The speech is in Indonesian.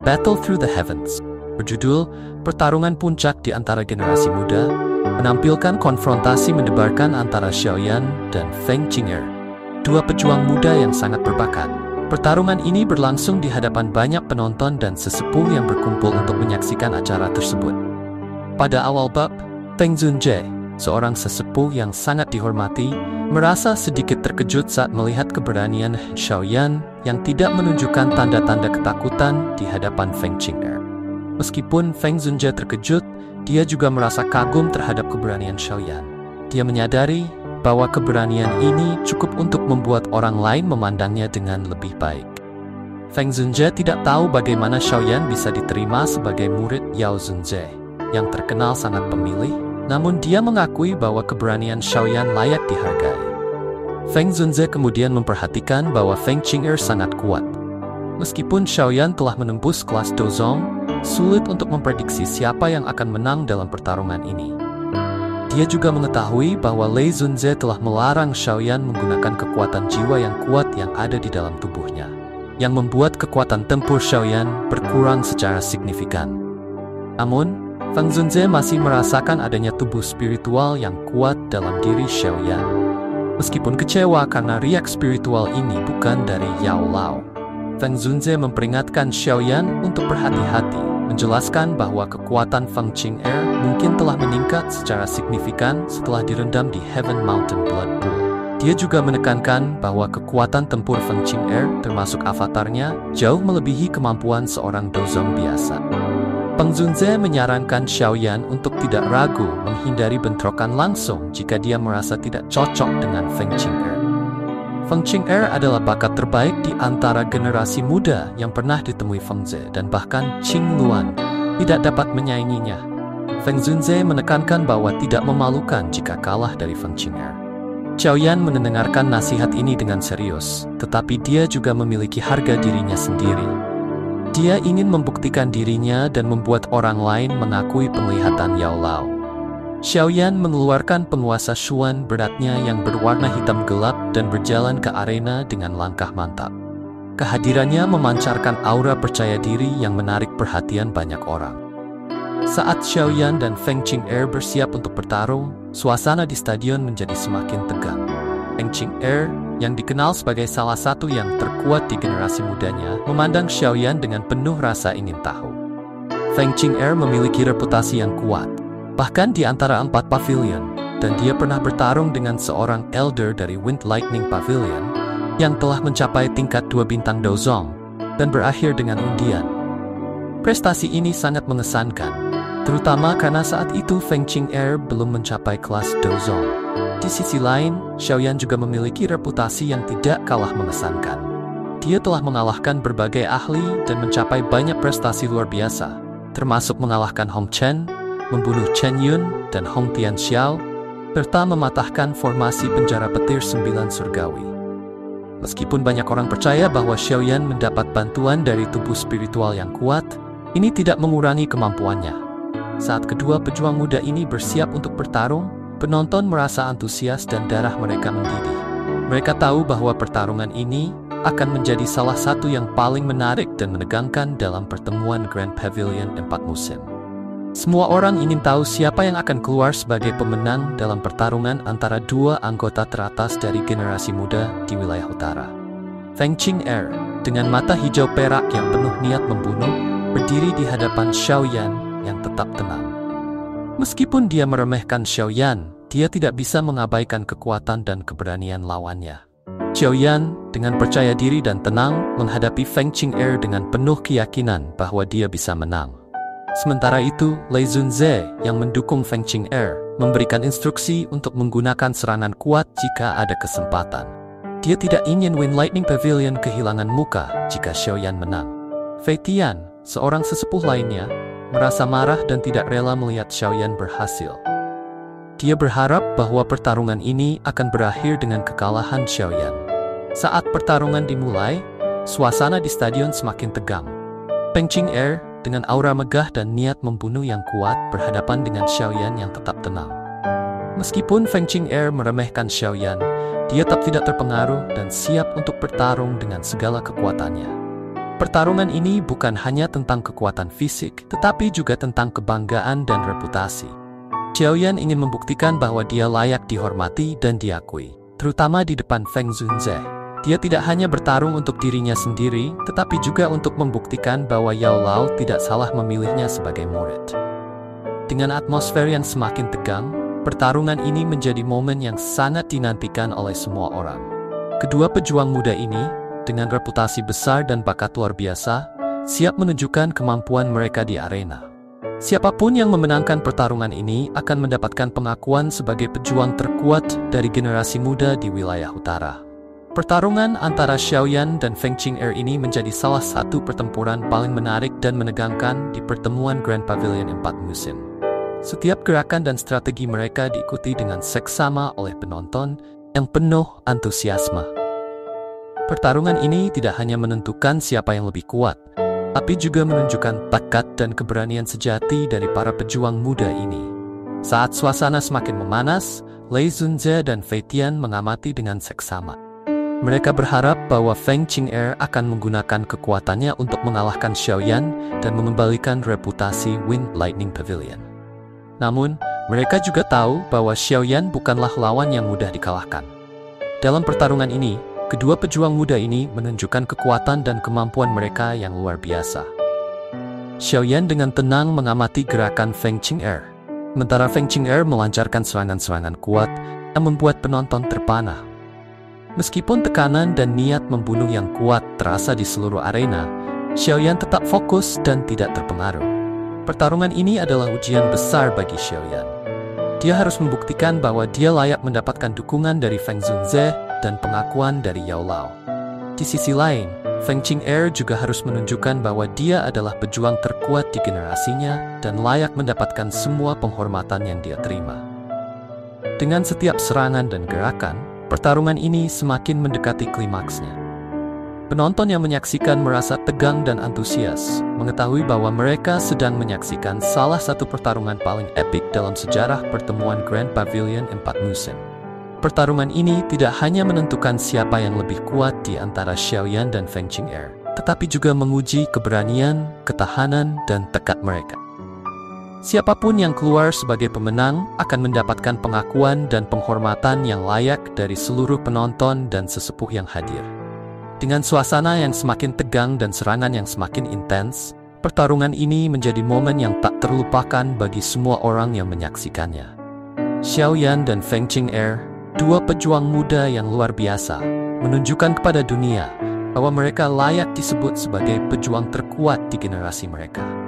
Battle Through the Heavens, berjudul Pertarungan Puncak di Antara Generasi Muda, menampilkan konfrontasi mendebarkan antara Xiaoyan dan Feng Qing'er, dua pejuang muda yang sangat berbakat. Pertarungan ini berlangsung di hadapan banyak penonton dan sesepuh yang berkumpul untuk menyaksikan acara tersebut. Pada awal bab, Feng Zunjie, seorang sesepuh yang sangat dihormati, merasa sedikit terkejut saat melihat keberanian Xiaoyan yang tidak menunjukkan tanda-tanda ketakutan di hadapan Feng Qing'er. Meskipun Feng Zunjie terkejut, dia juga merasa kagum terhadap keberanian Xiaoyan. Dia menyadari bahwa keberanian ini cukup untuk membuat orang lain memandangnya dengan lebih baik. Feng Zunjie tidak tahu bagaimana Xiaoyan bisa diterima sebagai murid Yao Zunjie, yang terkenal sangat pemilih, namun dia mengakui bahwa keberanian Xiaoyan layak dihargai. Feng Zunjie kemudian memperhatikan bahwa Feng Qing'er sangat kuat. Meskipun Xiaoyan telah menembus kelas Dozong, sulit untuk memprediksi siapa yang akan menang dalam pertarungan ini. Dia juga mengetahui bahwa Lei Zunjie telah melarang Xiaoyan menggunakan kekuatan jiwa yang kuat yang ada di dalam tubuhnya, yang membuat kekuatan tempur Xiaoyan berkurang secara signifikan. Namun, Feng Zunjie masih merasakan adanya tubuh spiritual yang kuat dalam diri Xiaoyan. Meskipun kecewa karena riak spiritual ini bukan dari Yao Lao, Feng Zunjie memperingatkan Xiaoyan untuk berhati-hati, menjelaskan bahwa kekuatan Feng Qing'er mungkin telah meningkat secara signifikan setelah direndam di Heaven Mountain Blood Pool. Dia juga menekankan bahwa kekuatan tempur Feng Qing'er, termasuk avatarnya, jauh melebihi kemampuan seorang Dozong biasa. Feng Zunjie menyarankan Xiaoyan untuk tidak ragu menghindari bentrokan langsung jika dia merasa tidak cocok dengan Feng Qing'er. Feng Qing'er adalah bakat terbaik di antara generasi muda yang pernah ditemui Feng Zhe, dan bahkan Qing Luan tidak dapat menyainginya. Feng Zunjie menekankan bahwa tidak memalukan jika kalah dari Feng Qing'er. Xiaoyan mendengarkan nasihat ini dengan serius, tetapi dia juga memiliki harga dirinya sendiri. Dia ingin membuktikan dirinya dan membuat orang lain mengakui penglihatan Yao Lao. Xiaoyan mengeluarkan penguasa Xuan beratnya yang berwarna hitam gelap dan berjalan ke arena dengan langkah mantap. Kehadirannya memancarkan aura percaya diri yang menarik perhatian banyak orang. Saat Xiaoyan dan Feng Qing'er bersiap untuk bertarung, suasana di stadion menjadi semakin tegang. Feng Qing'er, yang dikenal sebagai salah satu yang terkuat di generasi mudanya, memandang Xiaoyan dengan penuh rasa ingin tahu. Feng Qing'er memiliki reputasi yang kuat, bahkan di antara 4 pavilion, dan dia pernah bertarung dengan seorang elder dari Wind Lightning Pavilion yang telah mencapai tingkat 2 bintang Dozong dan berakhir dengan undian. Prestasi ini sangat mengesankan, terutama karena saat itu Feng Qing'er belum mencapai kelas Dozong. Di sisi lain, Xiaoyan juga memiliki reputasi yang tidak kalah mengesankan. Dia telah mengalahkan berbagai ahli dan mencapai banyak prestasi luar biasa, termasuk mengalahkan Hong Chen, membunuh Chen Yun dan Hong Tianxiao, serta mematahkan formasi penjara petir 9 surgawi. Meskipun banyak orang percaya bahwa Xiaoyan mendapat bantuan dari tubuh spiritual yang kuat, ini tidak mengurangi kemampuannya. Saat kedua pejuang muda ini bersiap untuk bertarung, penonton merasa antusias dan darah mereka mendidih. Mereka tahu bahwa pertarungan ini akan menjadi salah satu yang paling menarik dan menegangkan dalam pertemuan Grand Pavilion 4 musim. Semua orang ingin tahu siapa yang akan keluar sebagai pemenang dalam pertarungan antara dua anggota teratas dari generasi muda di wilayah utara. Feng Qing'er, dengan mata hijau perak yang penuh niat membunuh, berdiri di hadapan Xiaoyan yang tetap tenang. Meskipun dia meremehkan Xiaoyan, dia tidak bisa mengabaikan kekuatan dan keberanian lawannya. Xiaoyan, dengan percaya diri dan tenang, menghadapi Feng Qing'er dengan penuh keyakinan bahwa dia bisa menang. Sementara itu, Lei Zunjie yang mendukung Feng Qing'er memberikan instruksi untuk menggunakan serangan kuat jika ada kesempatan. Dia tidak ingin Wind Lightning Pavilion kehilangan muka jika Xiaoyan menang. Fei Tian, seorang sesepuh lainnya, merasa marah dan tidak rela melihat Xiaoyan berhasil. Dia berharap bahwa pertarungan ini akan berakhir dengan kekalahan Xiaoyan. Saat pertarungan dimulai, suasana di stadion semakin tegang. Feng Qing'er, dengan aura megah dan niat membunuh yang kuat, berhadapan dengan Xiaoyan yang tetap tenang. Meskipun Feng Qing'er meremehkan Xiaoyan, dia tetap tidak terpengaruh dan siap untuk bertarung dengan segala kekuatannya. Pertarungan ini bukan hanya tentang kekuatan fisik, tetapi juga tentang kebanggaan dan reputasi. Xiaoyan ingin membuktikan bahwa dia layak dihormati dan diakui, terutama di depan Feng Zunze. Dia tidak hanya bertarung untuk dirinya sendiri, tetapi juga untuk membuktikan bahwa Yao Lao tidak salah memilihnya sebagai murid. Dengan atmosfer yang semakin tegang, pertarungan ini menjadi momen yang sangat dinantikan oleh semua orang. Kedua pejuang muda ini, dengan reputasi besar dan bakat luar biasa, siap menunjukkan kemampuan mereka di arena. Siapapun yang memenangkan pertarungan ini akan mendapatkan pengakuan sebagai pejuang terkuat dari generasi muda di wilayah utara. Pertarungan antara Xiaoyan dan Feng Qing'er ini menjadi salah satu pertempuran paling menarik dan menegangkan di pertemuan Grand Pavilion 4 musim. Setiap gerakan dan strategi mereka diikuti dengan seksama oleh penonton yang penuh antusiasme. Pertarungan ini tidak hanya menentukan siapa yang lebih kuat, tapi juga menunjukkan bakat dan keberanian sejati dari para pejuang muda ini. Saat suasana semakin memanas, Lei Zunze dan Fei Tian mengamati dengan seksama. Mereka berharap bahwa Feng Qing'er akan menggunakan kekuatannya untuk mengalahkan Xiaoyan dan mengembalikan reputasi Wind Lightning Pavilion. Namun, mereka juga tahu bahwa Xiaoyan bukanlah lawan yang mudah dikalahkan. Dalam pertarungan ini, kedua pejuang muda ini menunjukkan kekuatan dan kemampuan mereka yang luar biasa. Xiaoyan dengan tenang mengamati gerakan Feng Qing'er, sementara Feng Qing'er melancarkan serangan-serangan kuat yang membuat penonton terpana. Meskipun tekanan dan niat membunuh yang kuat terasa di seluruh arena, Xiaoyan tetap fokus dan tidak terpengaruh. Pertarungan ini adalah ujian besar bagi Xiaoyan. Dia harus membuktikan bahwa dia layak mendapatkan dukungan dari Feng Zunze dan pengakuan dari Yao Lao. Di sisi lain, Feng Qing'er juga harus menunjukkan bahwa dia adalah pejuang terkuat di generasinya dan layak mendapatkan semua penghormatan yang dia terima. Dengan setiap serangan dan gerakan, pertarungan ini semakin mendekati klimaksnya. Penonton yang menyaksikan merasa tegang dan antusias, mengetahui bahwa mereka sedang menyaksikan salah satu pertarungan paling epik dalam sejarah pertemuan Grand Pavilion 4 musim. Pertarungan ini tidak hanya menentukan siapa yang lebih kuat di antara Xiaoyan dan Feng Qing'er, tetapi juga menguji keberanian, ketahanan, dan tekad mereka. Siapapun yang keluar sebagai pemenang akan mendapatkan pengakuan dan penghormatan yang layak dari seluruh penonton dan sesepuh yang hadir. Dengan suasana yang semakin tegang dan serangan yang semakin intens, pertarungan ini menjadi momen yang tak terlupakan bagi semua orang yang menyaksikannya. Xiaoyan dan Feng Qing'er, dua pejuang muda yang luar biasa, menunjukkan kepada dunia bahwa mereka layak disebut sebagai pejuang terkuat di generasi mereka.